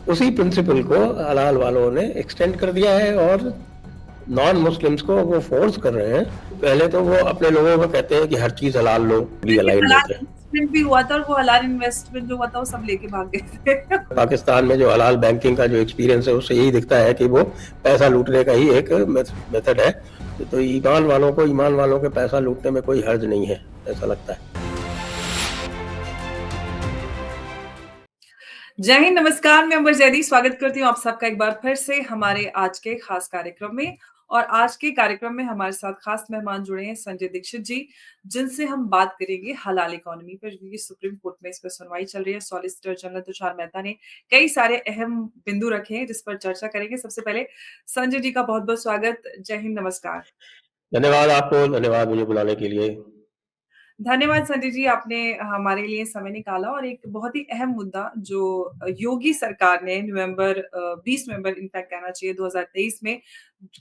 उसी प्रिंसिपल को हलाल वालों ने एक्सटेंड कर दिया है और नॉन मुस्लिम्स को वो फोर्स कर रहे हैं। पहले तो वो अपने लोगों को कहते हैं कि हर चीज हलाल लो, भी लेकिन अलाइंड हलाल होते हैं। इन्वेस्टमेंट भी हुआ था और वो हलाल इन्वेस्टमेंट जो हुआ था वो सब लेके भाग गए थे। पाकिस्तान में जो हलाल बैंकिंग का जो एक्सपीरियंस है उससे यही दिखता है कि वो पैसा लूटने का ही एक मेथड है। तो ईमान वालों के पैसा लूटने में कोई हर्ज नहीं है, ऐसा लगता है। जय हिंद, नमस्कार। मैं अंबर जैदी स्वागत करती हूँ आप सबका एक बार फिर से हमारे आज के खास कार्यक्रम में। और आज के कार्यक्रम में हमारे साथ खास मेहमान जुड़े हैं संजय दीक्षित जी, जिनसे हम बात करेंगे हलाल इकोनॉमी पर, क्योंकि सुप्रीम कोर्ट में इस पर सुनवाई चल रही है। सॉलिसिटर जनरल तुषार मेहता ने कई सारे अहम बिंदु रखे हैं जिस पर चर्चा करेंगे। सबसे पहले संजय जी का बहुत बहुत स्वागत। जय हिंद, नमस्कार। धन्यवाद आपको, धन्यवाद मुझे बुलाने के लिए। धन्यवाद संजय जी, आपने हमारे लिए समय निकाला। और एक बहुत ही अहम मुद्दा जो योगी सरकार ने नवंबर 20 नवंबर इनफैक्ट कहना चाहिए 2023 में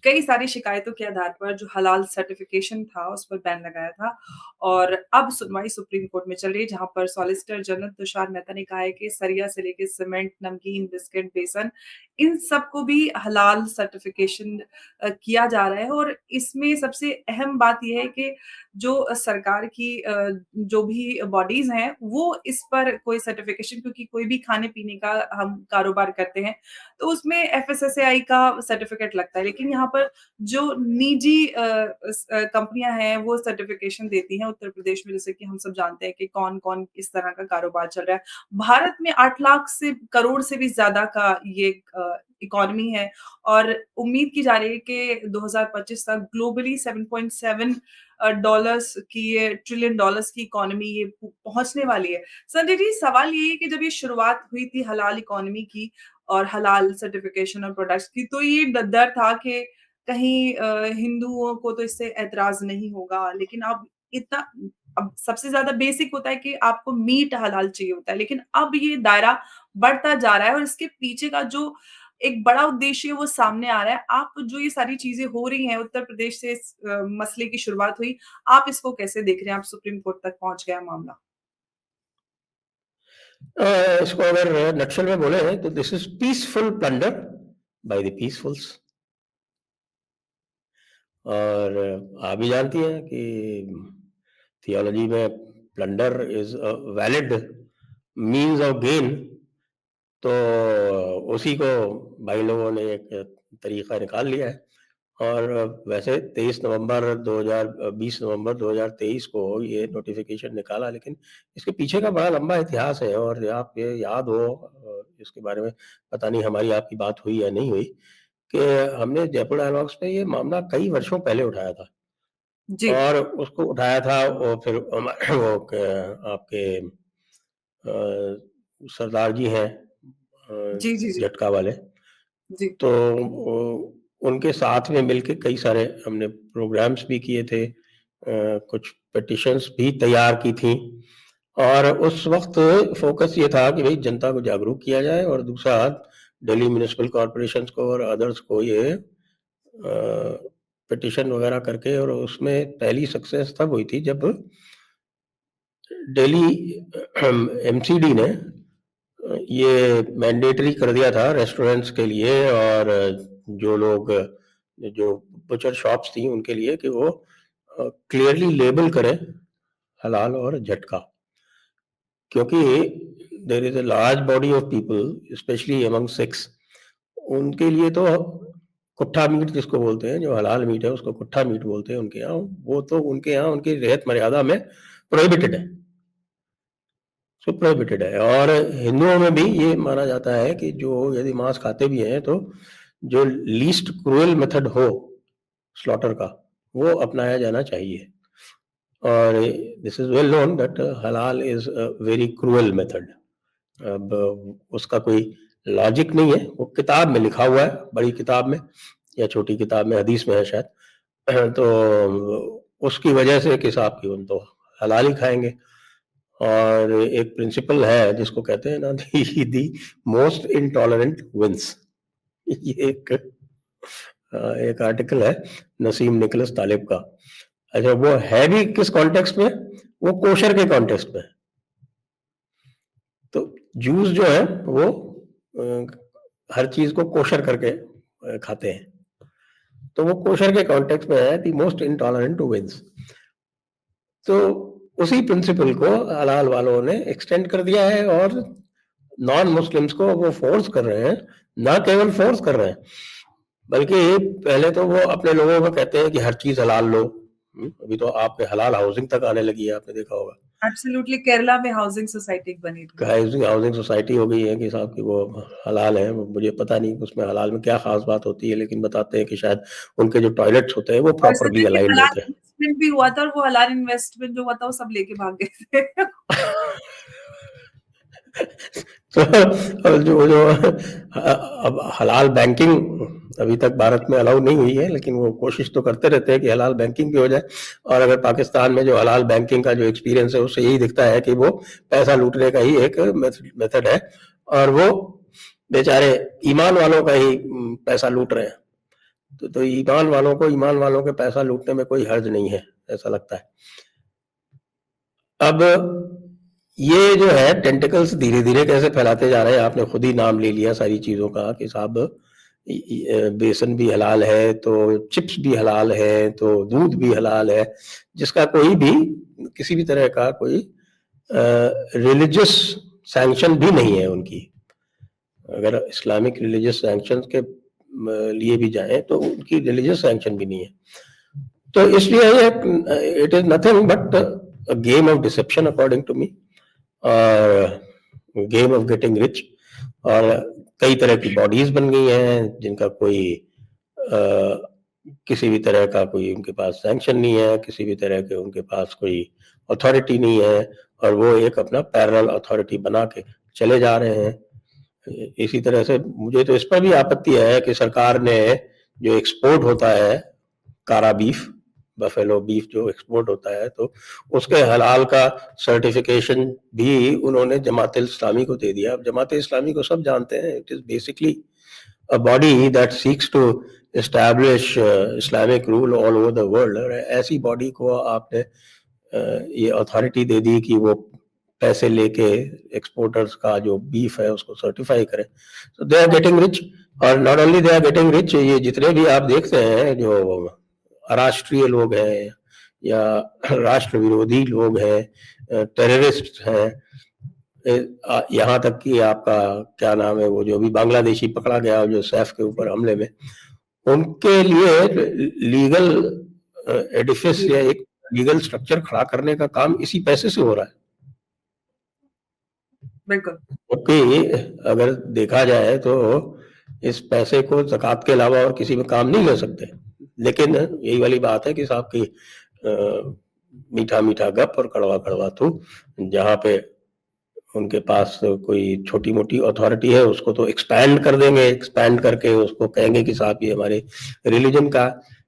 कई सारी शिकायतों के आधार पर जो हलाल सर्टिफिकेशन था उस पर बैन लगाया था। और अब सुनवाई सुप्रीम कोर्ट में चल रही है, जहां पर सॉलिसिटर जनरल तुषार मेहता ने कहा है कि सरिया से लेकर सीमेंट, नमकीन, बिस्किट, बेसन, इन सबको भी हलाल सर्टिफिकेशन किया जा रहा है। और इसमें सबसे अहम बात यह है कि जो सरकार की जो भी बॉडीज हैं वो इस पर कोई सर्टिफिकेशन, क्योंकि कोई भी खाने पीने का हम कारोबार करते हैं तो उसमें एफएसएसएआई का सर्टिफिकेट लगता है। लेकिन यहाँ पर जो निजी कंपनियां हैं वो सर्टिफिकेशन देती हैं उत्तर प्रदेश में, जैसे कि हम सब जानते हैं कि कौन कौन इस तरह का कारोबार चल रहा है। भारत में 8 लाख से करोड़ से भी ज्यादा का ये इकोनॉमी है। और उम्मीद की जा रही है कि 2025 तक ग्लोबली 7.7 डॉलर्स की, ये ट्रिलियन डॉलर्स की इकोनॉमी ये पहुंचने वाली है। संजय जी, सवाल ये है कि जब ये शुरुआत हुई थी हलाल इकोनॉमी की और हलाल सर्टिफिकेशन और प्रोडक्ट्स की, तो ये डर था कि कहीं हिंदुओं को तो इससे ऐतराज नहीं होगा। लेकिन अब सबसे ज्यादा बेसिक होता है कि आपको मीट हलाल चाहिए होता है, लेकिन अब ये दायरा बढ़ता जा रहा है और इसके पीछे का जो एक बड़ा उद्देश्य है वो सामने आ रहा है। आप जो ये सारी चीजें हो रही हैं, उत्तर प्रदेश से इस मसले की शुरुआत हुई, आप इसको कैसे देख रहे हैं? आप सुप्रीम कोर्ट तक पहुंच गया मामला। इसको अगर नक्शल में बोले तो this is peaceful plunder by the peacefuls. और आप भी जानती हैं कि थियोलॉजी में plunder is a valid means of gain. तो उसी को भाई लोगों ने एक तरीका निकाल लिया है। और वैसे 20 नवंबर 2023 को ये नोटिफिकेशन निकाला, लेकिन इसके पीछे का बड़ा लंबा इतिहास है। और आप ये याद हो, इसके बारे में पता नहीं हमारी आपकी बात हुई या नहीं हुई, कि हमने जयपुर डायलॉग्स पे ये मामला कई वर्षों पहले उठाया था। जी और उसको उठाया था और फिर आपके सरदार जी हैं, जी जी जी झटका वाले। जी। तो उनके साथ में मिलके कई सारे हमने प्रोग्राम्स भी किए थे, कुछ पिटिशंस भी तैयार की थी। और उस वक्त फोकस ये था कि भाई जनता को जागरूक किया जाए, और दूसरा दिल्ली म्यूनिसिपल कॉरपोरेशंस को और अदर्स को ये पिटिशन वगैरह करके। और उसमें पहली सक्सेस तब हुई थी जब दिल्ली एमसीडी ने ये मैंडेटरी कर दिया था रेस्टोरेंट्स के लिए, और जो लोग, जो बचर शॉप्स थी उनके लिए, कि वो क्लियरली लेबल करें हलाल और झटका। क्योंकि there is a large body of people specially among Sikhs, उनके लिए तो कुट्ठा मीट जिसको बोलते हैं, जो हलाल मीट है उसको कुट्ठा मीट बोलते हैं उनके यहाँ, वो तो उनके यहाँ उनकी रहत मर्यादा में प्रोहिबिटेड है, सो प्रोहिबिटेड है। और हिंदुओं में भी ये माना जाता है कि जो यदि मांस खाते भी हैं तो जो लीस्ट क्रूएल मेथड हो स्लॉटर का, वो अपनाया जाना चाहिए। और this is well known that हलाल is a very cruel method. अब उसका कोई लॉजिक नहीं है, वो किताब में लिखा हुआ है, बड़ी किताब में या छोटी किताब में, हदीस में है शायद। तो उसकी वजह से कि साहब की उन तो हलाल ही खाएंगे। और एक प्रिंसिपल है जिसको कहते हैं ना, दी मोस्ट इनटॉलरेंट विंस। ये एक आर्टिकल है नसीम निकोलस तालिब का। अच्छा, वो है भी किस कॉन्टेक्स्ट में? वो कोशर के कॉन्टेक्स्ट में। तो जूस जो है वो हर चीज को कोशर करके खाते हैं, तो वो कोशर के कॉन्टेक्स्ट में है the most intolerant to wins. तो उसी प्रिंसिपल को हलाल वालों ने एक्सटेंड कर दिया है और नॉन मुस्लिम्स को वो फोर्स कर रहे हैं, ना केवल फोर्स कर रहे हैं बल्कि पहले तो वो अपने लोगों को कहते हैं कि हर चीज हलाल लो। अभी तो आपके हलाल हाउसिंग तक आने लगी है, आपने देखा होगा। एब्सोल्युटली, केरला में हाउसिंग सोसाइटी बनी थी। हाउसिंग सोसाइटी हो गई है कि साहब की वो हलाल है। मुझे पता नहीं उसमें हलाल में क्या खास बात होती है, लेकिन बताते हैं कि शायद उनके जो टॉयलेट्स होते हैं वो और प्रॉपरली सच में अलाइंड हलाल होते हैं। इन्वेस्टमेंट भी हुआ था, और वो हलाल इन्वेस्टमेंट जो हुआ था वो सब लेके भाग गए थे। तो जो जो अब हलाल बैंकिंग अभी तक भारत में अलाउ नहीं हुई है, लेकिन वो कोशिश तो करते रहते हैं कि हलाल बैंकिंग भी हो जाए। और अगर पाकिस्तान में जो हलाल बैंकिंग का जो एक्सपीरियंस है उससे यही दिखता है कि वो पैसा लूटने का ही एक मेथड है, और वो बेचारे ईमान वालों का ही पैसा लूट रहे हैं। तो ईमान वालों के पैसा लूटने में कोई हर्ज नहीं है, ऐसा लगता है। अब ये जो है टेंटिकल्स धीरे धीरे कैसे फैलाते जा रहे हैं, आपने खुद ही नाम ले लिया सारी चीजों का कि साहब बेसन भी हलाल है, तो चिप्स भी हलाल है, तो दूध भी हलाल है, जिसका कोई भी किसी भी तरह का कोई रिलीजियस सैंक्शन भी नहीं है उनकी। अगर इस्लामिक रिलीजियस सैंक्शन के लिए भी जाएं तो उनकी रिलीजियस सैंक्शन भी नहीं है। तो इसलिए ये it is nothing but a game of deception according to me, और गेम ऑफ गेटिंग रिच। और कई तरह की बॉडीज बन गई हैं जिनका कोई किसी भी तरह का कोई उनके पास सैंक्शन नहीं है, किसी भी तरह के उनके पास कोई अथॉरिटी नहीं है, और वो एक अपना पैरेलल अथॉरिटी बना के चले जा रहे हैं। इसी तरह से मुझे तो इस पर भी आपत्ति है कि सरकार ने जो एक्सपोर्ट होता है कारा बीफ, बफेलो बीफ जो एक्सपोर्ट होता है, तो उसके हलाल का सर्टिफिकेशन भी उन्होंने जमात इस्लामी को दे दिया। अब जमात इस्लामी को सब जानते हैं, it is basically a body that seeks to establish Islamic rule all over the world। ऐसी बॉडी को आपने ये अथॉरिटी दे दी कि वो पैसे लेके एक्सपोर्टर्स का जो बीफ है उसको सर्टिफाई करें। so they are getting rich, और not only they are getting rich, ये जितने भी आप देखते हैं जो अराष्ट्रीय लोग हैं या राष्ट्र विरोधी लोग हैं, टेररिस्ट हैं, यहाँ तक कि आपका क्या नाम है वो जो भी बांग्लादेशी पकड़ा गया जो सैफ के ऊपर हमले में, उनके लिए लीगल एडिफिस या एक लीगल स्ट्रक्चर खड़ा करने का काम इसी पैसे से हो रहा है। बिल्कुल। क्योंकि अगर देखा जाए तो इस पैसे को ज़कात के अलावा और किसी में काम नहीं ले सकते, लेकिन यही वाली बात है कि साहब की मीठा मीठा गप और कड़वा कड़वा थू। जहाँ पे उनके पास कोई छोटी मोटी अथॉरिटी है उसको तो एक्सपैंड कर देंगे, एक्सपैंड करके उसको कहेंगे कि साहब ये हमारे रिलीजन का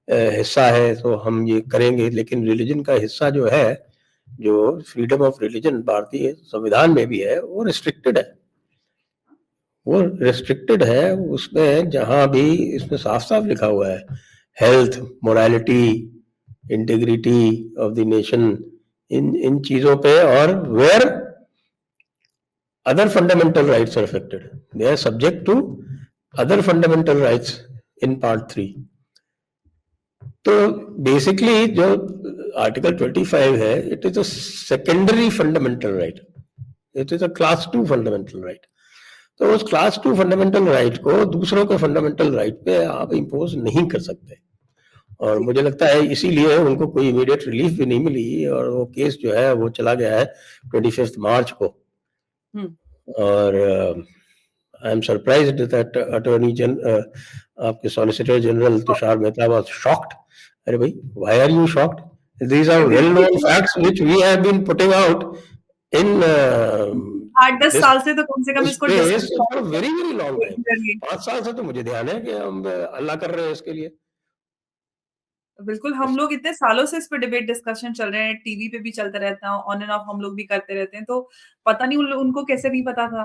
हिस्सा है तो हम ये करेंगे। लेकिन रिलीजन का हिस्सा जो है, जो फ्रीडम ऑफ रिलीजन भारतीय संविधान में भी है, वो रिस्ट्रिक्टेड है। वो रिस्ट्रिक्टेड है उसमें, जहां भी इसमें साफ साफ लिखा हुआ है health, morality, integrity of the nation, इन चीजों पे, और where other fundamental rights are affected, they are subject to other fundamental rights in part 3। तो बेसिकली जो आर्टिकल 25 है, it is a secondary fundamental right, it is a class 2 fundamental right. तो उस class 2 fundamental right को दूसरों के fundamental right पे आप इम्पोज नहीं कर सकते, और मुझे लगता है इसीलिए उनको कोई इमीडिएट रिलीफ भी नहीं मिली, और वो केस जो है वो चला गया है 25 मार्च को। और I am surprised that attorney general, आपके solicitor general Tushar Mehta was shocked. अरे भाई, why are you shocked? These are well known facts which we have been putting out in 8-10 साल से तो कम से कम इसको for very very long time. 5 साल से तो मुझे ध्यान है कि हम अल्लाह कर रहे हैं इसके लिए। बिल्कुल, हम लोग इतने सालों से इस पे डिबेट डिस्कशन चल रहे हैं, टीवी पे भी चलता रहता है, ऑन एंड ऑफ हम लोग भी करते रहते हैं, तो पता नहीं उनको कैसे नहीं पता था।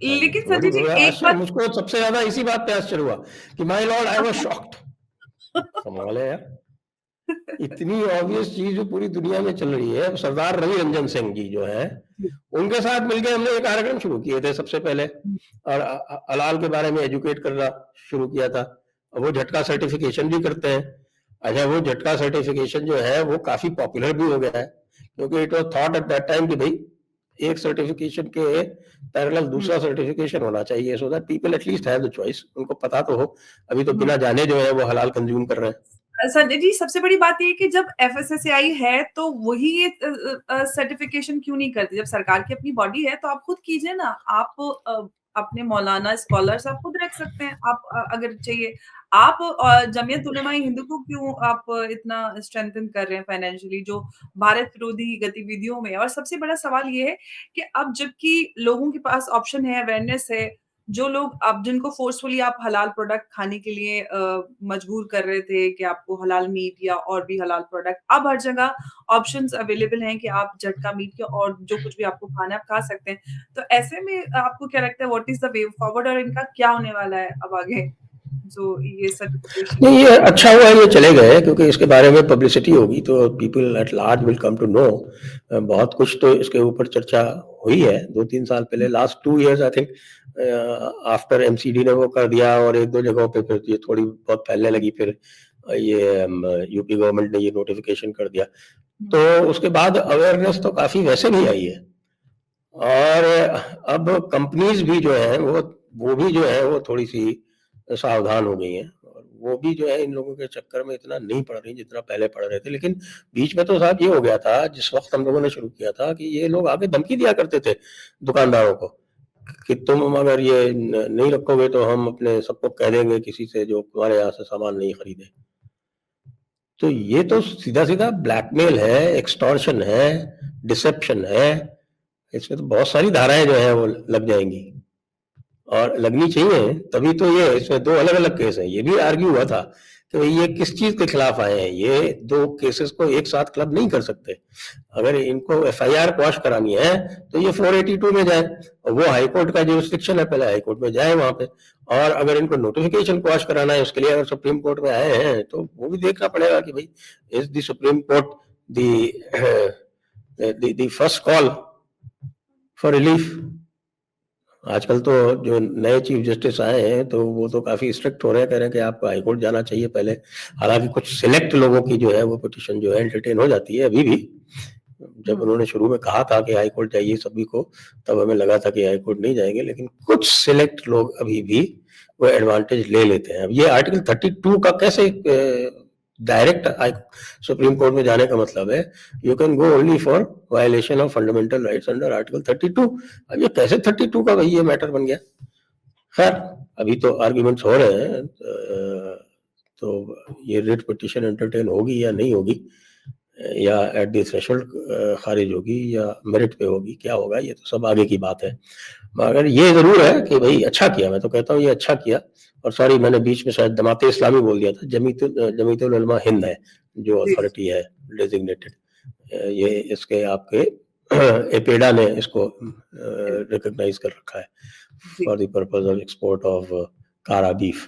लेकिन संजय जी एक बात मुझको सबसे ज्यादा इसी बात पे आश्चर्य हुआ कि my Lord I was shocked. कमाल है यार, इतनी ऑब्वियस चीज जो पूरी दुनिया में चल रही है। सरदार रवि रंजन सिंह जी जो है, उनके साथ मिलकर हमने ये कार्यक्रम शुरू किए थे सबसे पहले, और हलाल के बारे में एजुकेट करना शुरू किया था। वो झटका सर्टिफिकेशन भी करते हैं। अच्छा, वो झटका सर्टिफिकेशन जो है वो काफी पॉपुलर भी हो गया है, क्योंकि it was thought at that time कि भाई एक सर्टिफिकेशन के पैरेलल दूसरा सर्टिफिकेशन होना चाहिए, so that people at least have the choice, उनको पता तो हो। अभी तो बिना जाने जो है वो हलाल कंज्यूम कर रहे हैं। संजय जी, सबसे बड़ी बात ये है कि जब एफएसएसएआई है तो वही ये सर्टिफिकेशन क्यों नहीं करती? जब सरकार की अपनी बॉडी है तो आप खुद कीजिए ना। आप अपने मौलाना स्कॉलर्स आप खुद रख सकते हैं, आप अगर चाहिए। आप जमीयत उलमा-ए-हिंद को क्यों आप इतना स्ट्रेंथन कर रहे हैं फाइनेंशियली, जो भारत विरोधी गतिविधियों में है? और सबसे बड़ा सवाल ये है कि अब जबकि लोगों के पास ऑप्शन है, अवेयरनेस है, जो लोग अब जिनको फोर्सफुली आप हलाल प्रोडक्ट खाने के लिए मजबूर कर रहे थे कि आपको हलाल मीट या और भी हलाल प्रोडक्ट, अब हर जगह ऑप्शंस अवेलेबल हैं कि आप झटका मीट के और जो कुछ भी आपको खाना है, आप खा सकते हैं। तो ऐसे में आपको क्या लगता है, what is the way forward और इनका क्या होने वाला है अब आगे? जो ये सर्टिफिकेशन नहीं, जो ये अच्छा हुआ ये चले गए, क्योंकि इसके बारे में पब्लिसिटी होगी तो people at large will come to know. बहुत कुछ तो इसके ऊपर चर्चा हुई है 2-3 साल पहले, last 2 years I think, after MCD ने वो कर दिया, और 1-2 जगहों पे फिर ये थोड़ी बहुत फैलने लगी, फिर ये यूपी गवर्नमेंट ने ये नोटिफिकेशन कर दिया, तो उसके बाद अवेयरनेस तो काफी वैसे भी आई है। और अब कंपनीज भी जो है वो भी जो है वो थोड़ी सी सावधान हो गई हैं, और वो भी जो है इन लोगों के चक्कर में इतना नहीं पड़ रही जितना पहले पड़ रहे थे। लेकिन बीच में तो साहब ये हो गया था, जिस वक्त हम लोगों ने शुरू किया था, कि ये लोग आगे धमकी दिया करते थे दुकानदारों को कि तुम अगर ये नहीं रखोगे तो हम अपने सबको कह देंगे किसी से जो तुम्हारे यहाँ से सामान नहीं खरीदे। तो ये तो सीधा सीधा ब्लैकमेल है, एक्सटॉर्शन है, डिसेप्शन है। इसमें तो बहुत सारी धाराएं जो है वो लग जाएंगी, और लगनी चाहिए, तभी तो ये इसमें 2 अलग-अलग केस हैं। ये भी आर्ग्यू हुआ था कि भाई ये किस चीज के खिलाफ आए हैं, ये 2 केसेस को एक साथ क्लब नहीं कर सकते। अगर इनको एफआईआर क्वाश करानी है तो ये 482 में जाए, और वो हाई कोर्ट का जुरिस्डिक्शन है, पहले हाई कोर्ट में जाए वहां पे। और अगर इनको नोटिफिकेशन क्वाश कराना है, उसके लिए अगर सुप्रीम कोर्ट में आए हैं तो वो भी देखना पड़ेगा कि भाई is the supreme court the first call for relief. आजकल तो जो नए चीफ जस्टिस आए हैं तो वो तो काफी स्ट्रिक्ट हो रहे हैं, कह रहे हैं कि आपको हाईकोर्ट जाना चाहिए पहले। हालांकि कुछ सिलेक्ट लोगों की जो है वो पिटिशन जो है एंटरटेन हो जाती है अभी भी। जब उन्होंने शुरू में कहा था कि हाईकोर्ट जाइए सभी को, तब हमें लगा था कि हाईकोर्ट नहीं जाएंगे, लेकिन कुछ सिलेक्ट लोग अभी भी वो एडवांटेज ले लेते हैं। अब ये आर्टिकल 32 का कैसे डायरेक्ट सुप्रीम कोर्ट में जाने का मतलब है you can go only for violation of fundamental rights under article 32। अब ये कैसे 32 का भाई ये मैटर बन गया? खैर, अभी तो आर्ग्यूमेंट्स हो रहे हैं, तो ये रिट पिटिशन एंटरटेन होगी या नहीं होगी, या एट द थ्रेशोल्ड खारिज होगी या मेरिट पे होगी, क्या होगा ये तो सब आगे की बात है। मगर ये जरूर है कि भाई अच्छा किया, मैं तो कहता हूँ ये अच्छा किया। और सॉरी, मैंने बीच में शायद जमाते इस्लामी बोल दिया था, जमीयतुल उलमा हिंद है जो अथॉरिटी है डेजिग्नेटेड। ये इसके आपके एपेडा ने इसको रिकॉग्नाइज कर रखा है for the purpose of export of कारा बीफ।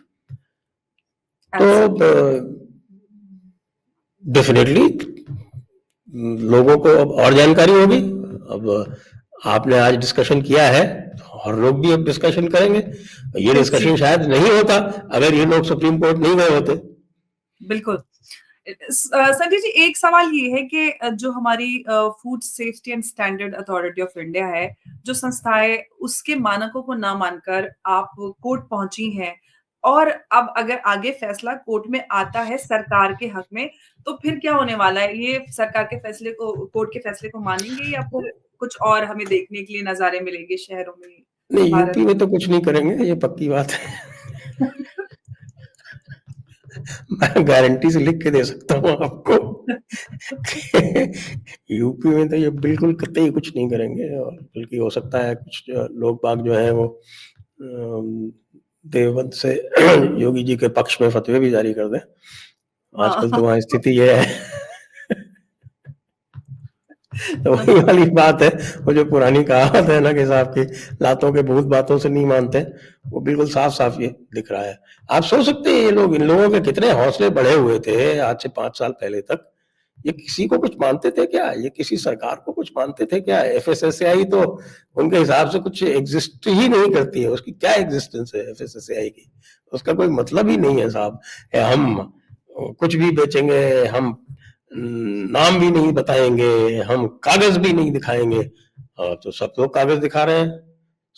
तो डेफिनेटली लोगों को अब और जानकारी होगी। अब आपने आज डिस्कशन किया है, और लोग भी अब डिस्कशन करेंगे। ये डिस्कशन शायद नहीं होता अगर ये लोग सुप्रीम कोर्ट नहीं गए होते। बिल्कुल। संजय जी, एक सवाल ये है कि जो हमारी food safety and standard authority of India है, जो संस्था है, उसके मानकों को ना मानकर आप कोर्ट पहुंची हैं, और अब अगर आगे फैसला कोर्ट में आता है सरकार के हक में, तो फिर क्या होने वाला है? ये सरकार के फैसले को, कोर्ट के फैसले को मानेंगे, या फिर कुछ और हमें देखने के लिए नज़ारे मिलेंगे शहरों में, नहीं, भारत यूपी में तो कुछ नहीं करेंगे, ये पक्की बात है। मैं गारंटी से लिख के दे सकता हूँ आपको। यूपी में तो ये बिल्कुल कतई कुछ नहीं करेंगे, और बल्कि हो सकता है कुछ लोग बाग जो है वो देवबंद से योगी जी के पक्ष में फतवे भी जारी कर दें। आजकल तो वहाँ स्थिति ये है। तो वही वाली बात है, वो जो पुरानी कहावत है ना कि साहब की लातों के भूत बातों से नहीं मानते, वो बिल्कुल साफ साफ ये दिख रहा है। आप सोच सकते हैं ये लोग, इन लोगों के कितने हौसले बढ़े हुए थे आज से 5 साल पहले तक, ये किसी को कुछ मानते थे क्या? ये किसी सरकार को कुछ मानते थे क्या? एफएसएसएआई तो उनके हिसाब से कुछ एग्जिस्ट ही नहीं करती है, उसकी क्या एग्जिस्टेंस है एफएसएसएआई की? उसका कोई मतलब ही नहीं है साहब। हम कुछ भी बेचेंगे, हम नाम भी नहीं बताएंगे, हम कागज भी नहीं दिखाएंगे। तो सब लोग कागज दिखा रहे हैं,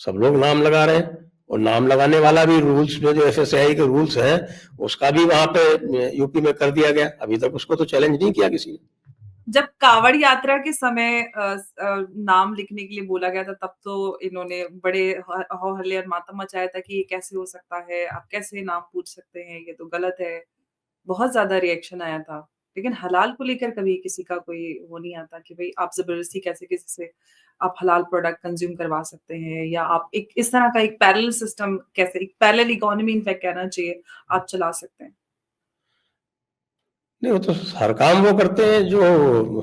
सब लोग नाम लगा रहे हैं, और नाम लगाने वाला भी रूल्स में जो एफएसआई के रूल्स हैं उसका भी वहां पे यूपी में कर दिया गया। अभी तक उसको तो चैलेंज नहीं किया किसी ने। जब कावड़ यात्रा के समय नाम लिखने के लिए बोला गया था, तब तो इन्होंने बड़े हो हल्ले और मातम मचाया था कि ये कैसे हो सकता है, आप कैसे नाम पूछ सकते हैं, ये तो गलत है। बहुत ज़्यादा रिएक्शन आया था। लेकिन हलाल को लेकर कभी किसी का कोई वो नहीं आता कि भई आप ज़बरदस्ती कैसे किसी से आप हलाल प्रोडक्ट कंज़्यूम करवा सकते हैं, या आप एक इस तरह का एक पैरेलल सिस्टम कैसे, एक पैरेलल इकोनॉमी इनफैक्ट कहना चाहिए, आप चला सकते हैं। नहीं, वो तो हर काम वो करते हैं जो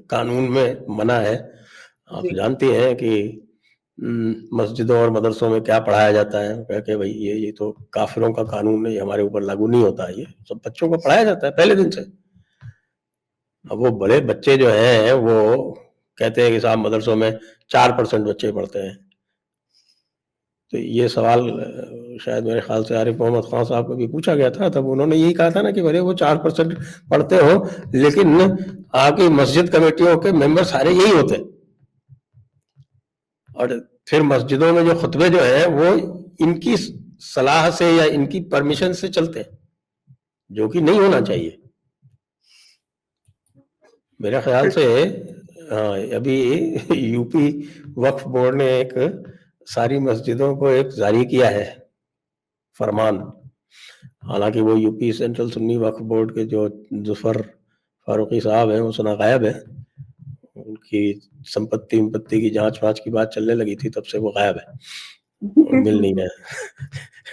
कानून में मना है। आप जी। जानती हैं कि मस्जिदों और मदरसों में क्या पढ़ाया जाता है? कह के भाई ये तो काफिरों का कानून है, ये हमारे ऊपर लागू नहीं होता है। ये सब बच्चों को पढ़ाया जाता है पहले दिन से। अब वो बड़े बच्चे जो हैं वो कहते हैं कि साहब मदरसों में 4% बच्चे पढ़ते हैं। तो ये सवाल शायद मेरे ख्याल से आरिफ मोहम्मद खान साहब को भी पूछा गया था, तब उन्होंने यही कहा था ना कि भले वो 4% पढ़ते हो, लेकिन आपकी मस्जिद कमेटियों के मेंबर सारे यही होते हैं। और फिर मस्जिदों में जो खुतबे जो है वो इनकी सलाह से या इनकी परमिशन से चलते हैं, जो कि नहीं होना चाहिए मेरे ख्याल से। हाँ, अभी यूपी वक्फ बोर्ड ने एक सारी मस्जिदों को एक जारी किया है फरमान। हालांकि वो यूपी सेंट्रल सुन्नी वक्फ बोर्ड के जो जुफर फारूकी साहब हैं वो सुना गायब है। उनकी संपत्ति की जांच वाच की बात चलने लगी थी, तब से वो गायब है, मिल नहीं रहा।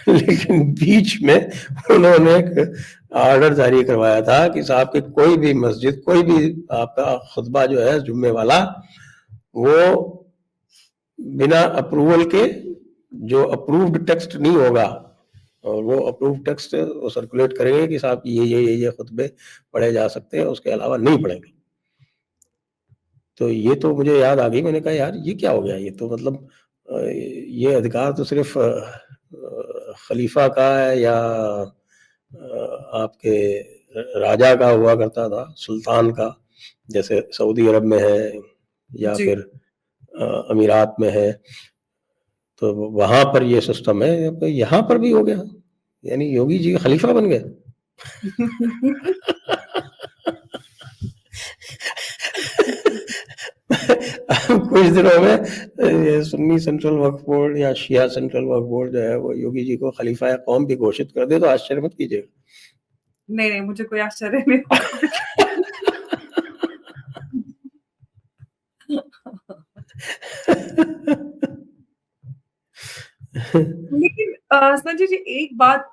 लेकिन बीच में उन्होंने एक ऑर्डर जारी करवाया था कि साहब की कोई भी मस्जिद, कोई भी आपका खुतबा जो है जुम्मे वाला, वो बिना अप्रूवल के, जो अप्रूव्ड टेक्स्ट नहीं होगा, और वो अप्रूव्ड टेक्स्ट वो सर्कुलेट करेंगे कि साहब ये खुतबे पढ़े जा सकते हैं, उसके अलावा नहीं पढ़ेंगे। तो ये तो मुझे याद आ गई, मैंने कहा यार ये क्या हो गया? ये तो मतलब ये अधिकार तो सिर्फ खलीफा का है या आपके राजा का हुआ करता था, सुल्तान का, जैसे सऊदी अरब में है या जी। फिर अमीरात में है, तो वहां पर ये सिस्टम है। तो यहाँ पर भी हो गया, यानी योगी जी खलीफा बन गए। कुछ दिनों में ये सुन्नी सेंट्रल वक्फ बोर्ड या शिया सेंट्रल वक्फ बोर्ड जो है वो योगी जी को खलीफा कौम भी घोषित कर दे तो आश्चर्य मत कीजिएगा। नहीं, नहीं, मुझे कोई आश्चर्य नहीं होगा। लेकिन संजय जी, एक बात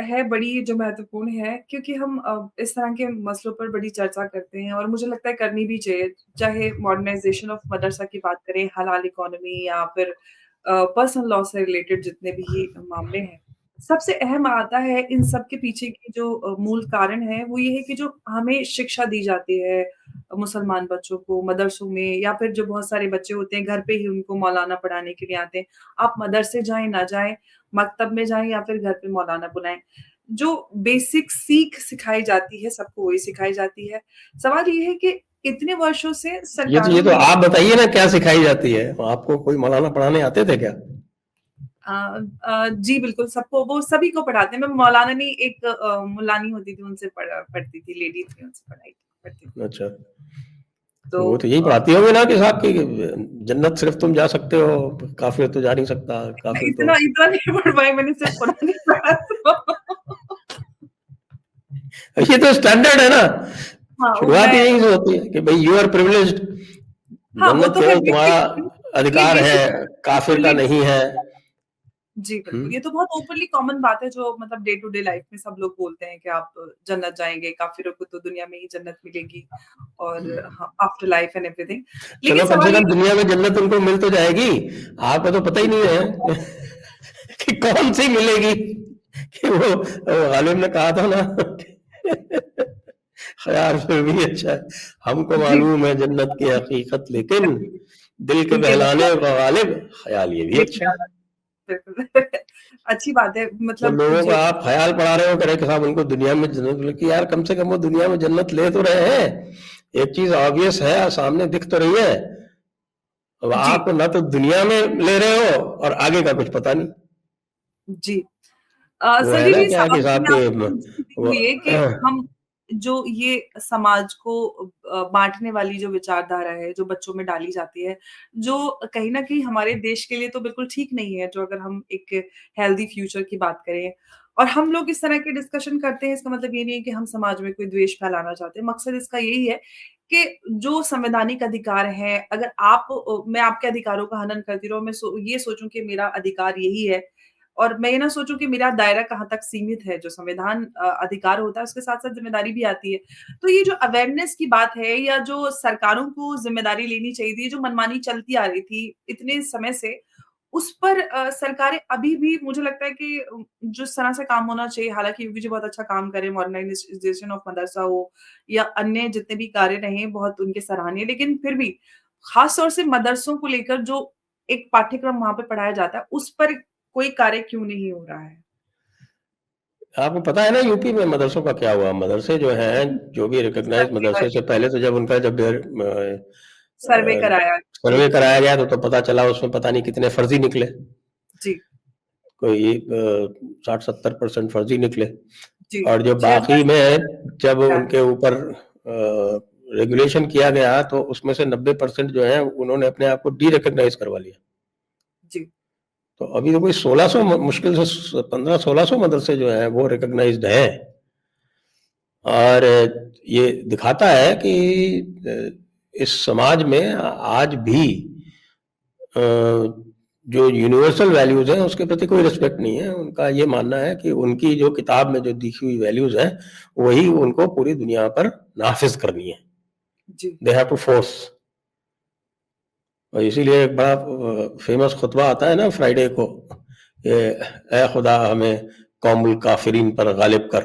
है बड़ी जो महत्वपूर्ण है, क्योंकि हम इस तरह के मसलों पर बड़ी चर्चा करते हैं और मुझे लगता है करनी भी चाहिए, चाहे मॉडर्नाइज़ेशन ऑफ मदरसा की बात करें, हलाल इकोनॉमी, या फिर पर्सनल लॉ से रिलेटेड जितने भी मामले हैं। सबसे अहम आता है इन सब के पीछे की जो मूल कारण है, वो ये है कि जो हमें शिक्षा दी जाती है मुसलमान बच्चों को मदरसों में, या फिर जो बहुत सारे बच्चे होते हैं घर पे ही उनको मौलाना पढ़ाने के लिए आते हैं। आप मदरसे जाएँ, ना जाएँ, मकतब में जाएँ या फिर घर पे मौलाना बुलाएँ। जो बेसिक सीख सिखाई जाती है, सबको वही सिखाई जाती है। सवाल ये है कि इतने वर्षों से ये सरकारों तो ने आप बताइए ना क्या सिखाई जाती है? आपको कोई मौलाना पढ़ाने आते थे क्या? जी बिल्कुल, सबको वो सभी को पढ़ाते हैं। मैं मौलाना नहीं, एक मुल्लानी होती थी, उनसे पढ़ती थी, लेडी थी, उनसे पढ़ाई पढ़ती थी। अच्छा, तो वो तो यही पढ़ाती होंगी ना कि साहब की जन्नत सिर्फ तुम जा सकते हो, काफिर तो जा नहीं सकता, काफिर तो। इतना इतना नहीं पढ़ पाई मैंने, सिर्फ कुरान ही पढ़ा तो। ये तो स्टैंडर्ड है ना, हाँ, वो शुरुआत मैं ही यहीं से होती है कि भाई यू आर प्रिविलेज्ड, हाँ, वो जन्नत तो है केवल बेसिक, तुम्हारा ये अधिकार है, बेसिक काफिर का ओपनली, नहीं है। जी बिल्कुल, ये तो बहुत ओपनली कॉमन बात है जो मतलब डे टू डे लाइफ में सब लोग बोलते हैं कि आप जन्नत जाएँगे, काफ़िरों को तो दुनिया में ही जन्नत मिलेगी, और हाँ, आफ्टर लाइफ एंड एवरीथिंग। चलो लेकिन कम से सवाल ये कम दुनिया में जन्नत उनको मिल तो जाएगी, आपको तो पता ही नहीं है कि कौन सी मिलेगी। कि वो गालिब ने कहा था ना, ख्याल फिर भी अच्छा है। हमको जी, मालूम है जन्नत की हकीकत, लेकिन दिल के दिल के बहलाने बहलाने का गालिब ख्याल ये भी ये अच्छा है। ख्याल बिल्कुल अच्छी बात है तो मतलब लोगों को जो आप ख्याल पढ़ा रहे हो करे कि साहब उनको दुनिया में जन्नत मिले, कि यार कम से कम वो दुनिया में जन्नत ले तो रहे हैं। एक चीज ऑब्वियस है, सामने दिख तो रही है। अब जी, आप ना तो दुनिया में ले रहे हो और आगे का कुछ पता नहीं। जी। वो है संजय ना जी, क्या कि सवाल साहब मैं के आपसे पूछती थी वो ये कि हम जो ये समाज को बाँटने वाली जो विचारधारा है, जो बच्चों में डाली जाती है, जो कहीं न कहीं हमारे देश के लिए तो बिल्कुल ठीक नहीं है, जो अगर हम एक हेल्दी फ्यूचर की बात करें और हम लोग इस तरह के डिस्कशन करते हैं, इसका मतलब ये नहीं है कि हम समाज में कोई द्वेष फैलाना चाहते हैं। मकसद इसका यही है कि जो संवैधानिक अधिकार हैं, अगर मैं आपके अधिकारों का हनन करती रहूँ, मैं ये सोचूँ कि मेरा अधिकार यही है और मैं ये ना सोचूँ कि मेरा दायरा कहाँ तक सीमित है, जो संविधान अधिकार होता है उसके साथ-साथ ज़िम्मेदारी भी आती है। तो ये जो अवेयरनेस की बात है या जो सरकारों को ज़िम्मेदारी लेनी चाहिए थी, जो मनमानी चलती आ रही थी इतने समय से, उस पर सरकारें अभी भी मुझे लगता है कि जिस तरह से काम होना चाहिए, हालाँकि योगी जी बहुत अच्छा काम कर रहे हैं, मॉडर्नाइज़ेशन ऑफ मदरसा हो या अन्य जितने भी कार्य रहे हैं, बहुत उनके सराहनीय लेकिन फिर भी ख़ास तौर से मदरसों को लेकर जो एक पाठ्यक्रम वहाँ पे पढ़ाया जाता है, उस पर कोई कार्य क्यों नहीं हो रहा है? आपको पता है ना यूपी में मदरसों का क्या हुआ? मदरसे जो हैं, जो भी रिकॉग्नाइज्ड सर्वे मदरसे से पहले तो जब उनका जब सर्वे कराया। सर्वे कराया गया तो पता चला उसमें पता नहीं कितने फर्जी निकले। जी, कोई 60-70% फर्जी निकले। जी। और जो बाकी 6-10 में जब है। उनके ऊपर रेगुलेशन किया गया तो उसमें से 90% जो है उन्होंने अपने आप को डी रिकॉग्नाइज करवा लिया। जी, तो अभी तो कोई 1600 मुश्किल से 1500-1600 मदरसे जो हैं वो रिकॉग्नाइज्ड हैं। और ये दिखाता है कि इस समाज में आज भी अ, जो यूनिवर्सल वैल्यूज हैं उसके प्रति कोई रिस्पेक्ट नहीं है। उनका ये मानना है कि उनकी जो किताब में जो लिखी हुई वैल्यूज हैं वही उनको पूरी दुनिया पर नाफिज करनी है। जी। They have to force. और इसीलिए एक बड़ा फेमस खुतबा आता है ना फ्राइडे को, ये ए खुदा हमें कौमुल काफिरीन पर गालिब कर,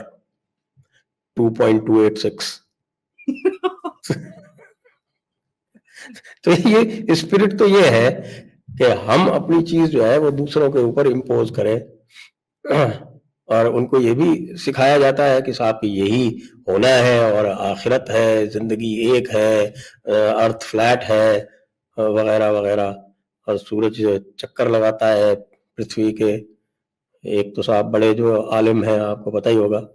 2.286। तो ये स्पिरिट तो ये है कि हम अपनी चीज जो है वो दूसरों के ऊपर इम्पोज करें। और उनको ये भी सिखाया जाता है कि साहब कि यही होना है और आखिरत है, जिंदगी एक है, अर्थ फ्लैट है, वगैरह वगैरह। और सूरज चक्कर लगाता है पृथ्वी के। एक तो साहब बड़े जो आलिम हैं आपको पता ही होगा,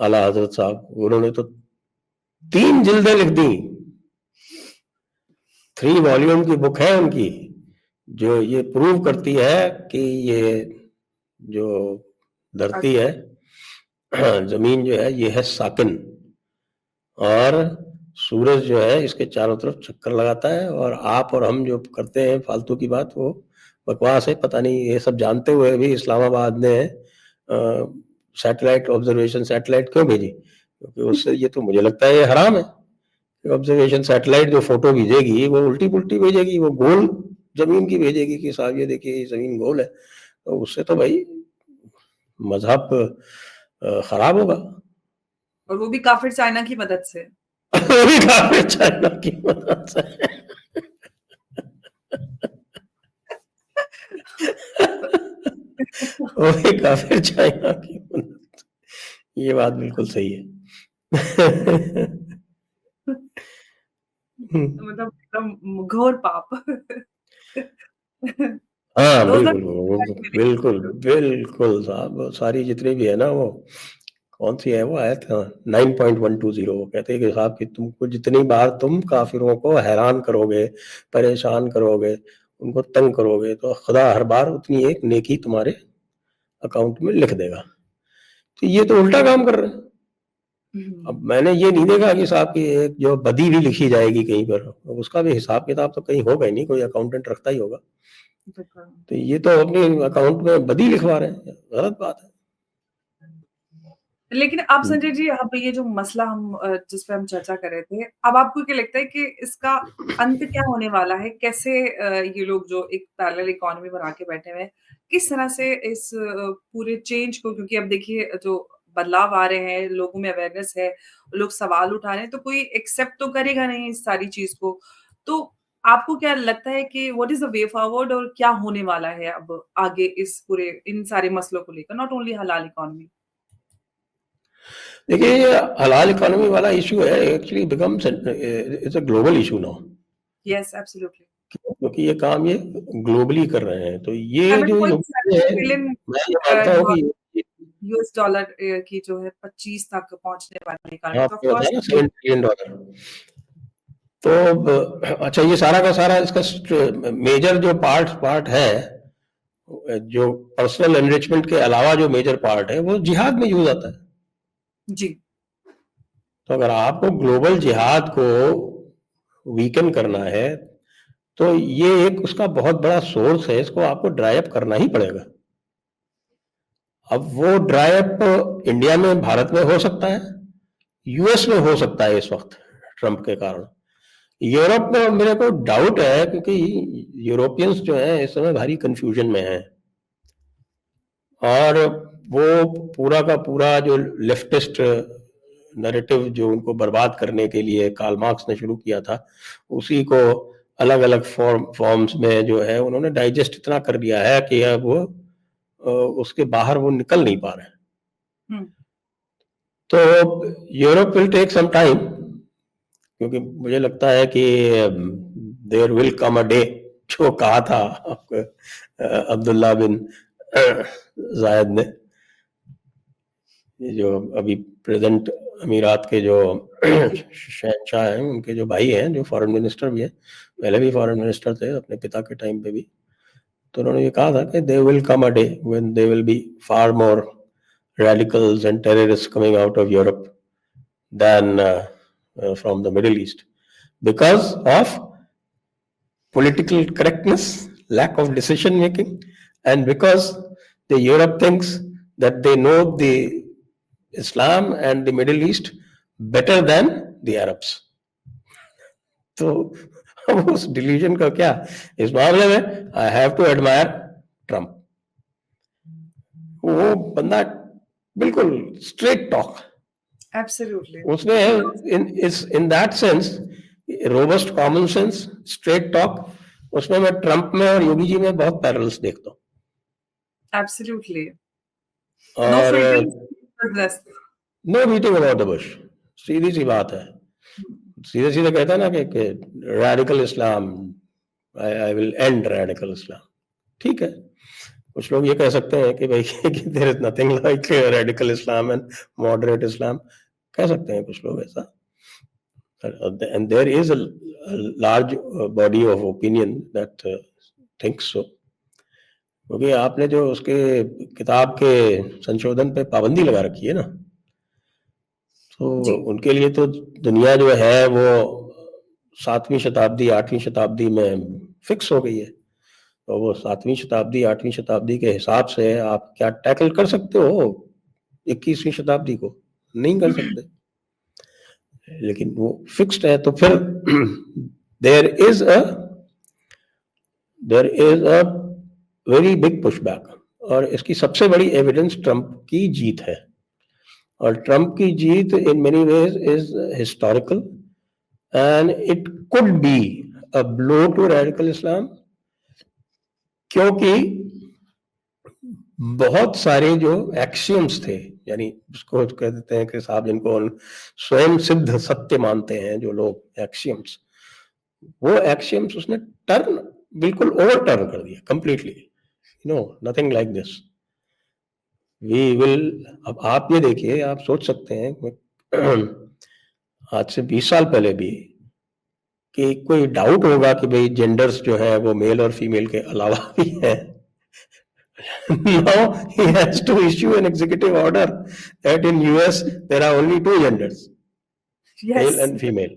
आला हजरत साहब, उन्होंने तो 3 जिल्दें लिख दी। 3 वॉल्यूम की बुक है उनकी, जो ये प्रूव करती है कि ये जो धरती है, जमीन जो है ये है साकिन, और सूरज जो है इसके चारों तरफ चक्कर लगाता है। और आप और हम जो करते हैं फालतू की बात, वो बकवास है। पता नहीं ये सब जानते हुए भी इस्लामाबाद ने सैटेलाइट ऑब्जर्वेशन सैटेलाइट क्यों भेजी? क्योंकि उससे ये तो मुझे लगता है ये हराम है। ऑब्जर्वेशन सैटेलाइट जो फोटो भेजेगी वो उल्टी पुल्टी भेजेगी, वो गोल जमीन की भेजेगी कि साहब ये देखिए ये जमीन गोल है। तो उससे तो भाई मजहब खराब होगा। और वो भी काफ़िर चाइना की मदद से। वो भी काफी चाइना की मदद से। वो भी काफी चाइना की मदद से। ये बात बिल्कुल सही है। मतलब एकदम घोर पाप। हाँ दोज़ख बिल्कुल, बिल्कुल बिल्कुल साहब, सारी जितनी भी है ना वो कौन सी है वो आयत, हाँ 9.120, वो कहते हैं कि साहब कि तुमको जितनी बार तुम काफिरों को हैरान करोगे, परेशान करोगे, उनको तंग करोगे, तो खुदा हर बार उतनी एक नेकी तुम्हारे अकाउंट में लिख देगा। तो ये तो उल्टा काम कर रहे हैं। हुँ, अब मैंने ये नहीं देखा कि साहब की एक जो बदी भी लिखी जाएगी कहीं पर, उसका भी हिसाब किताब तो कहीं होगा ही नहीं, कोई अकाउंटेंट रखता ही होगा। बिल्कुल। तो ये तो अपने अकाउंट में बदी लिखवा रहे हैं, गलत बात है। लेकिन अब संजय जी अब ये जो मसला जिस पे हम चर्चा कर रहे थे, अब आपको क्या लगता है कि इसका अंत क्या होने वाला है? कैसे ये लोग जो एक पैरेलल इकोनॉमी बना के बैठे हुए हैं, किस तरह से इस पूरे चेंज को क्योंकि अब देखिए जो बदलाव आ रहे हैं, लोगों में अवेयरनेस है, लोग सवाल उठा रहे हैं, तो कोई एक्सेप्ट तो करेगा नहीं इस सारी चीज़ को। तो आपको क्या लगता है कि what is the way forward और क्या होने वाला है अब आगे इस पूरे इन सारे मसलों को लेकर, नॉट ओनली हलाल इकोनॉमी? देखिए, ये हलाल इकोनॉमी वाला इशू है, actually becomes it's a global issue now, yes, absolutely. क्योंकि ये काम ये ग्लोबली कर रहे हैं। तो आई ये मीन जो कोई योगी है, 70 बिलियन मैं ये मानता हूँ कि यूएस डॉलर की जो है 25 तक पहुंचने वाली इकोनॉमी, हाँ, तो ऑफ आपने बताया कोर्स ना $7 ट्रिलियन। तो अच्छा, ये सारा का सारा इसका मेजर जो पार्ट है, जो पर्सनल एनरिचमेंट के अलावा जो मेजर पार्ट है, वो जिहाद में यूज आता है। जी। तो अगर आपको ग्लोबल जिहाद को वीकन करना है, तो ये एक उसका बहुत बड़ा सोर्स है, इसको आपको ड्राई अप करना ही पड़ेगा। अब वो ड्राई अप इंडिया में, भारत में हो सकता है, यूएस में हो सकता है इस वक्त ट्रंप के कारण। यूरोप में मेरे को डाउट है, क्योंकि यूरोपियंस जो हैं इस समय भारी कंफ्यूजन में हैं, और वो पूरा का पूरा जो लेफ्टिस्ट नैरेटिव जो उनको बर्बाद करने के लिए कार्ल मार्क्स ने शुरू किया था, उसी को अलग अलग फॉर्म्स में जो है उन्होंने डाइजेस्ट इतना कर दिया है कि अब वो उसके बाहर वो निकल नहीं पा रहे हैं। हम्म। तो Europe will take some time, क्योंकि मुझे लगता है कि there will come a day, जो कहा था अब्दुल्ला बिन जायद ने, ये जो अभी प्रेजेंट अमीरात के जो शहंशाह हैं, उनके जो भाई हैं, जो फॉरेन मिनिस्टर भी हैं, पहले भी फॉरेन मिनिस्टर थे अपने पिता के टाइम पे भी, तो उन्होंने ये कहा था कि they will come a day when they will be far more radicals and terrorists coming out of Europe than from the Middle East, because of political correctness, lack of decision making, and because the Europe thinks that they know the Islam and the Middle East better than the Arabs. तो अब उस delusion का क्या, इस मामले में I have to admire Trump. वो बंदा बिल्कुल स्ट्रेट टॉक, एब्सोल्युटली। उसमें in that sense robust common sense, straight talk, उसमें मैं ट्रम्प में और योगी जी में बहुत पैरेलल्स देखता हूँ। एब्सोल्युटली। नो और filters. No beating about the bush, सीधी सी बात है, सीधे सीधे कहता है ना कि radical Islam, I will end radical Islam. ठीक है, कुछ लोग ये कह सकते हैं कि भाई कि there is nothing like radical Islam and moderate Islam, कह सकते हैं कुछ लोग ऐसा, and there is a large body of opinion that thinks so, क्योंकि आपने जो उसके किताब के संशोधन पे पाबंदी लगा रखी है ना, तो जी। उनके लिए तो दुनिया जो है वो 7वीं शताब्दी 8वीं शताब्दी में फिक्स हो गई है। तो वो 7वीं शताब्दी 8वीं शताब्दी के हिसाब से आप क्या टैकल कर सकते हो 21वीं शताब्दी को? नहीं कर सकते। लेकिन वो फिक्स्ड है, तो फिर there is a very big pushback, और इसकी सबसे बड़ी एविडेंस ट्रंप की जीत है। और ट्रंप की जीत in many ways is historical, and it could be a blow to radical Islam, क्योंकि बहुत सारे जो एक्सियम्स थे, यानी उसको कह देते हैं कि साहब जिनको स्वयं सिद्ध सत्य मानते हैं जो लोग, एक्सियम्स, वो एक्सियम्स उसने टर्न, बिल्कुल ओवर टर्न कर दिया completely. No, nothing like this, we will. अब आप ये देखिए, आप सोच सकते हैं आज से 20 साल पहले भी कि कोई डाउट होगा कि भाई जेंडर्स जो है वो मेल और फीमेल के अलावा भी है। Now he has to issue an executive order that in US there are only 2 genders, male yes. and female.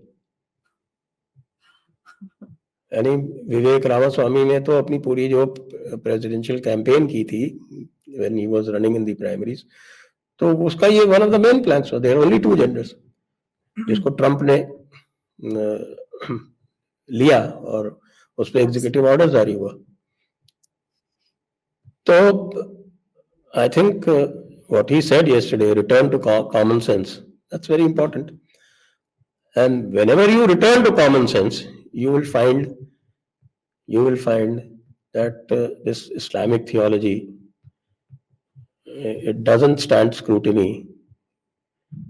यानी विवेक रामास्वामी ने तो अपनी पूरी जो प्रेसिडेंशियल कैंपेन की थी when he was running in the primaries, तो उसका ये one of the main plans was there are only 2 genders, जिसको ट्रंप ने लिया और उस पर एग्जीक्यूटिव ऑर्डर जारी हुआ। तो I think what he said yesterday, return to common sense. That's very important. And whenever you return to common sense, you will find that this Islamic theology, it doesn't stand scrutiny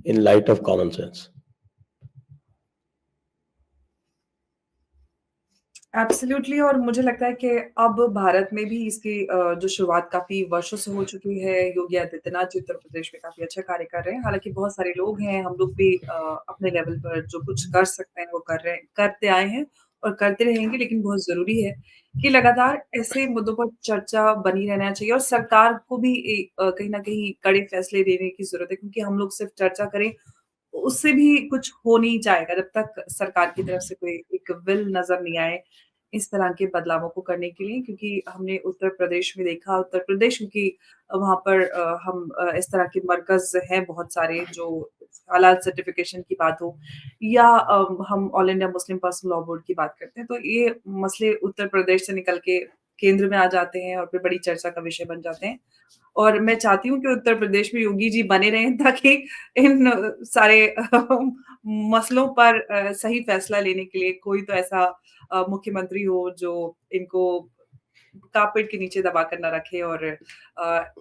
in light of common sense. Absolutely. और मुझे लगता है कि अब भारत में भी इसकी जो शुरुआत काफ़ी वर्षों से हो चुकी है। योगी आदित्यनाथ जी उत्तर प्रदेश में काफ़ी अच्छा कार्य कर रहे हैं। हालाँकि बहुत सारे लोग हैं, हम लोग भी अपने लेवल पर जो कुछ कर सकते हैं वो करते आए हैं और करते रहेंगे। लेकिन बहुत ज़रूरी है कि लगातार ऐसे मुद्दों पर चर्चा बनी रहना चाहिए और सरकार को भी कहीं न कहीं कड़े फैसले लेने की ज़रूरत है, क्योंकि हम लोग सिर्फ़ चर्चा करें, उससे भी कुछ हो नहीं जाएगा जब तक सरकार की तरफ से कोई एक विल नज़र नहीं आए इस तरह के बदलावों को करने के लिए। क्योंकि हमने उत्तर प्रदेश में देखा, उत्तर प्रदेश क्योंकि वहाँ पर हम इस तरह के मरकज़ हैं बहुत सारे, जो हलाल सर्टिफ़िकेशन की बात हो या हम all India Muslim personal law board की बात करते हैं, तो ये मसले उत्तर प्रदेश से निकल के केंद्र में आ जाते हैं और फिर बड़ी चर्चा का विषय बन जाते हैं। और मैं चाहती हूँ कि उत्तर प्रदेश में योगी जी बने रहें, ताकि इन सारे मसलों पर सही फैसला लेने के लिए कोई तो ऐसा मुख्यमंत्री हो जो इनको कारपेट के नीचे दबा कर ना रखे और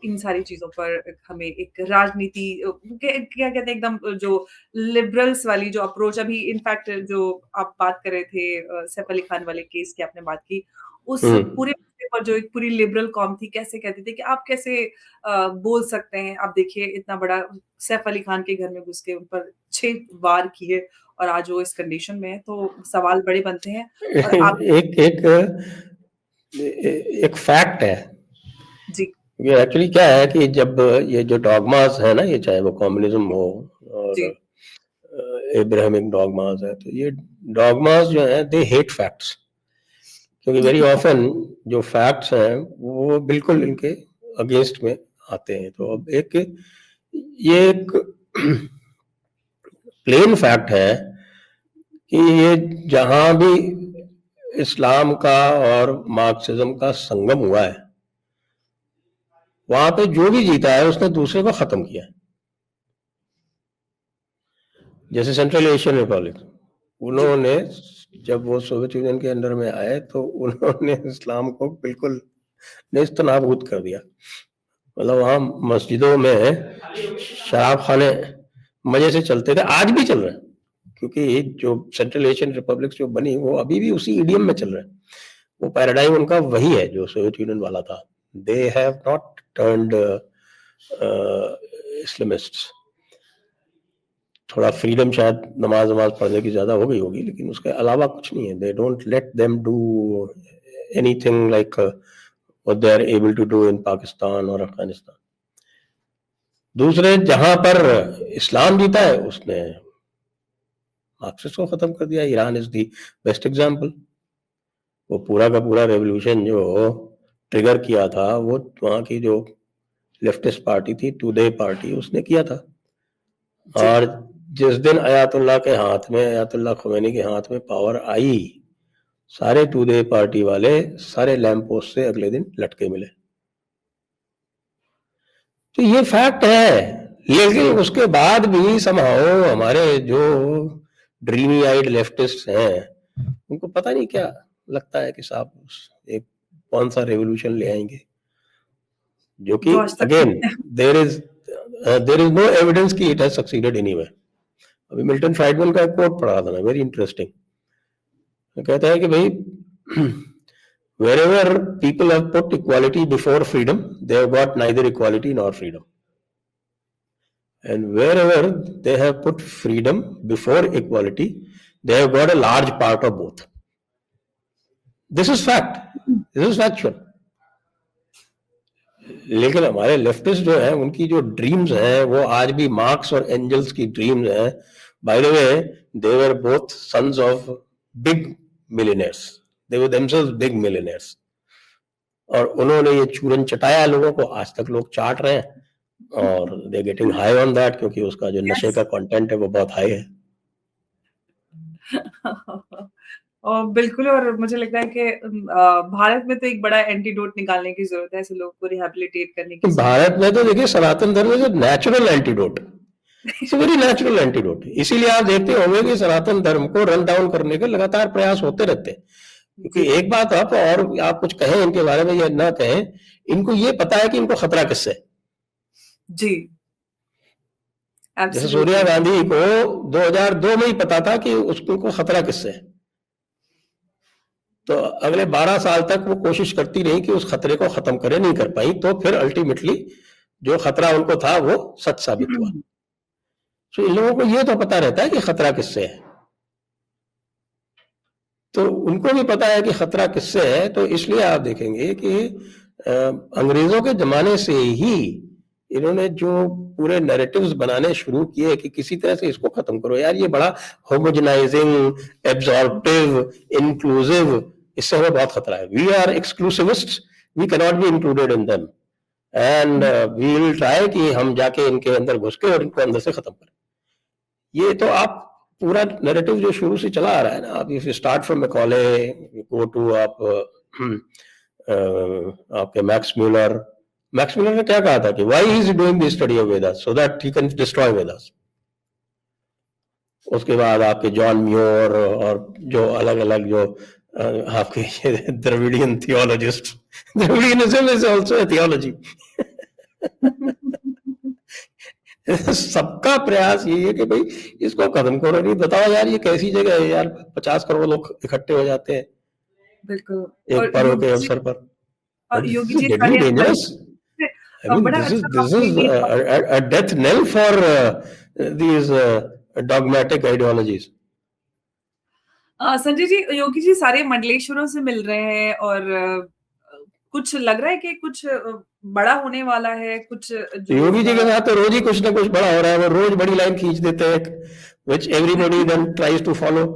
इन सारी चीज़ों पर हमें एक राजनीति क्या कहते हैं, एकदम जो लिबरल्स वाली जो अप्रोच अभी इनफैक्ट जो आप बात कर रहे थे सैफ अली खान वाले केस की आपने बात की, उस पूरे मुद्दे पर जो एक पूरी लिबरल कौम थी कैसे कहती थी कि आप कैसे बोल सकते हैं। आप देखिए इतना बड़ा सैफ अली खान के घर में घुस के उन पर 6 वार किए और आज वो इस कंडीशन में है, तो सवाल बड़े बनते हैं। और आप एक एक एक फैक्ट है। जी, ये एक्चुअली क्या है कि जब ये जो डॉगमास है ना, ये चाहे वो कम्युनिज्म हो और जी, एब्राहमिक डॉगमास है, तो ये डॉगमास जो है दे हेट फैक्ट्स, क्योंकि वेरी ऑफन जो फैक्ट्स हैं वो बिल्कुल इनके अगेंस्ट में आते हैं। तो अब ये एक प्लेन फैक्ट है कि ये जहां भी इस्लाम का और मार्क्सिज्म का संगम हुआ है, वहां पे जो भी जीता है उसने दूसरे को खत्म किया है। जैसे सेंट्रल एशियन रिपब्लिक, उन्होंने जब वो सोवियत यूनियन के अंडर में आए तो उन्होंने इस्लाम को बिल्कुल नेस्तनाबूद कर दिया। मतलब वहां मस्जिदों में शराब खाने मजे से चलते थे, आज भी चल रहे हैं, क्योंकि जो सेंट्रल एशियन रिपब्लिक्स जो बनी वो अभी भी उसी इडियम में चल रहे हैं। वो पैराडाइम उनका वही है जो सोवियत यूनियन वाला था। They have not turned Islamists. थोड़ा फ्रीडम शायद नमाज पढ़ने की ज्यादा हो गई होगी, लेकिन उसके अलावा कुछ नहीं है। They don't let them do anything like what they are able to do in Pakistan और अफगानिस्तान। दूसरे जहां पर इस्लाम जीता है उसने मार्क्सिस्ट को खत्म कर दिया। Iran is the best example. वो पूरा का पूरा रेवोल्यूशन जो ट्रिगर किया था वो वहां की जो लेफ्टिस्ट पार्टी थी, टुडे पार्टी, उसने किया था। और जिस दिन अयातुल्लाह खुमैनी के हाथ में पावर आई, सारे टुडे पार्टी वाले सारे लैंप पोस्ट से अगले दिन लटके मिले। तो ये फैक्ट है। लेकिन उसके बाद भी समहाउ हमारे जो ड्रीमी आइड लेफ्टिस्ट हैं, उनको पता नहीं क्या लगता है कि साहब एक कौन सा रेवोल्यूशन ले आएंगे, जो कि जो आज तक again there is no evidence कि इट हैज सक्सीडेड एनीवेयर। अभी मिल्टन फ्राइडमैन का एक कोट पढ़ा था मैं, वेरी इंटरेस्टिंग। कहता है कि भाई wherever people have put equality before freedom, they have got neither equality nor freedom. And wherever they have put freedom before equality, they have got a large part of both. This is fact. This is factual. लेकिन हमारे leftist जो है उनकी जो dreams हैं वो आज भी मार्क्स और एंजल्स की ड्रीम्स हैं। By the way, they were both sons of big millionaires, they were themselves big millionaires, और उन्होंने ये चूरन चटाया लोगों को, आज तक लोग चाट रहे हैं और they getting high on that, क्योंकि उसका जो नशे का कंटेंट है वो बहुत हाई है। बिल्कुल और मुझे लगता है कि भारत में तो एक बड़ा एंटीडोट निकालने की ज़रूरत है, ऐसे लोगों को रिहैबिलिटेट करने की ज़रूरत भारत में तो देखिए सनातन धर्म is a natural antidote, it's a very natural antidote. इसीलिए आप देखते होंगे कि सनातन धर्म को रन डाउन करने के लगातार प्रयास होते रहते हैं। क्योंकि जी, एक बात आप कुछ कहें इनके बारे में या ना कहें, इनको ये पता है कि इनको खतरा किससे है। जी, जैसे सोनिया एब्सोल्युटली। गांधी को 2002 में ही पता था कि उसको खतरा किससे है। तो अगले 12 साल तक वो कोशिश करती रही कि उस खतरे को खत्म करे, नहीं कर पाई, तो फिर अल्टीमेटली जो खतरा उनको था वो सच साबित हुआ। तो इन लोगों को ये तो पता रहता है कि खतरा किससे है, तो उनको भी पता है कि खतरा किससे है, तो इसलिए आप देखेंगे कि अंग्रेजों के जमाने से ही इन्होंने जो पूरे नैरेटिव्स बनाने शुरू किए कि किसी तरह से इसको खत्म करो यार, ये बड़ा होमोजेनाइजिंग, एब्जॉर्प्टिव, इंक्लूसिव, इससे हमें बहुत खतरा है। We are exclusivist, we can not be included in them, and we will try कि हम जाके इनके अंदर घुस के और इनको अंदर से खत्म करें। ये तो आप पूरा नैरेटिव जो शुरू से चला आ रहा है ना, आप if you start from Macaulay, go to आप आपके मैक्स म्यूलर ने क्या कहा था कि why is doing the study of Vedas so that he can destroy Vedas. उसके बाद आपके जॉन म्योर और जो अलग अलग जो आपके Dravidian theologist, Dravidianism is also a theology. सबका प्रयास यही है कि भाई इसको खत्म करो, नहीं बताओ यार ये कैसी जगह है यार, 50 करोड़ लोग इकट्ठे हो जाते हैं बिल्कुल एक और पर्व के अवसर पर, बट दिस योगी इज जी डेडली सारे डेंजरस। आई मीन बड़ा दिस इज अच्छा दिस आपने इज ये a death knell for these dogmatic ideologies. Sanjay ji, Yogi ji सारे मंडलेश्वरों से मिल रहे हैं और कुछ लग रहा है कि कुछ बड़ा होने वाला है, कुछ जो योगी जी के साथ तो रोज ही कुछ ना कुछ बड़ा हो रहा है, वो रोज बड़ी लाइन खींच देते हैं which everybody then tries to follow.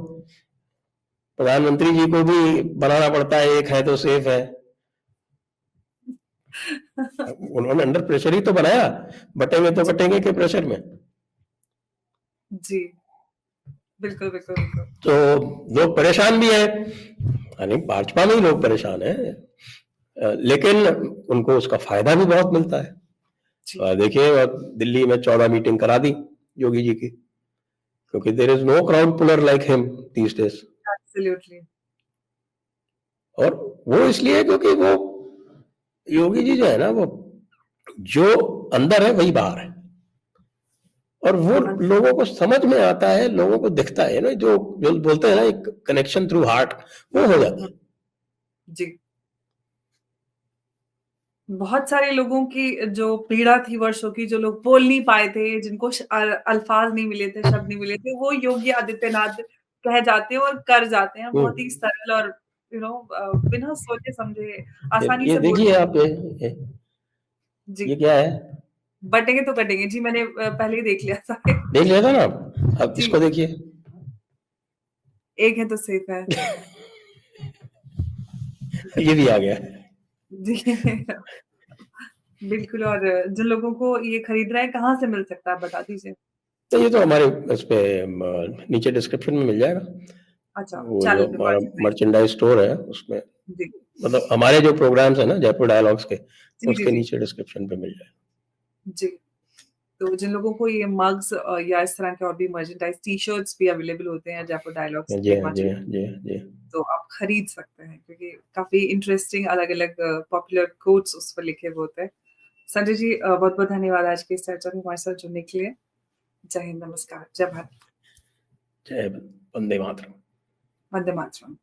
प्रधानमंत्री जी को भी बनाना पड़ता है, एक है तो सेफ है। उन्होंने अंडर प्रेशर ही तो बनाया, बटेंगे तो कटेंगे के प्रेशर में। जी, बिल्कुल, बिल्कुल, बिल्कुल। तो लोग परेशान भी हैं, यानी भाजपा में ही लोग परेशान हैं, लेकिन उनको उसका फायदा भी बहुत मिलता जी, है। देखिए दिल्ली में 14 मीटिंग करा दी योगी जी की, क्योंकि there is no crowd puller like him these days. Absolutely. और वो इसलिए क्योंकि वो योगी जी जो है ना, वो जो अंदर है वही बाहर है, और वो हाँ, लोगों को समझ में आता है, लोगों को दिखता है ना, जो जो बोलते हैं ना एक कनेक्शन थ्रू हार्ट, वो हो जाता है। जी। बहुत सारे लोगों की जो पीड़ा थी वर्षों की, जो लोग बोल नहीं पाए थे, जिनको अल्फाज़ नहीं मिले थे, शब्द नहीं मिले थे, वो योगी आदित्यनाथ कह जाते हैं और कर जाते हैं। बहुत ही हम्म। सरल और बिना सोचे-समझे आसानी ये से बोल देखिए आप, ये जी, क्या है, बटेंगे तो कटेंगे। जी, मैंने पहले ही देख लिया था। देख लिया था ना आप? अब जी, इसको देखिए। एक है तो सेफ है। ये भी आ गया। जी, बिल्कुल और जिन लोगों को ये खरीदना है, कहाँ से मिल सकता है, बता दीजिए? तो ये तो हमारे इस पे नीचे डिस्क्रिप्शन में मिल जाएगा, अच्छा, वो जो चैनल पे हमारा मर्चेंडाइज़ मर्चेंडाइज स्टोर है उसमें, जी। मतलब हमारे जो प्रोग्राम्स है ना जयपुर डायलॉग्स के, जी, जी, उसके जी। नीचे डिस्क्रिप्शन पे मिल जाएगा। जी। तो जिन लोगों को ये मग्स या इस तरह के और भी मर्चेंडाइज़ टी-शर्ट्स भी अवेलेबल होते हैं जयपुर डायलॉग्स जी के हाँ, जी माध्यम हाँ, जी हाँ, जी हाँ। तो आप खरीद सकते हैं क्योंकि काफ़ी इंटरेस्टिंग अलग-अलग पॉपुलर कोट्स उस पर लिखे हुए होते हैं। संजय जी बहुत-बहुत धन्यवाद आज की इस चर्चा में हमारे साथ जुड़ने के लिए। जय हिंद, नमस्कार, जय भारत, जय वंदे मातरम। वंदे मातरम।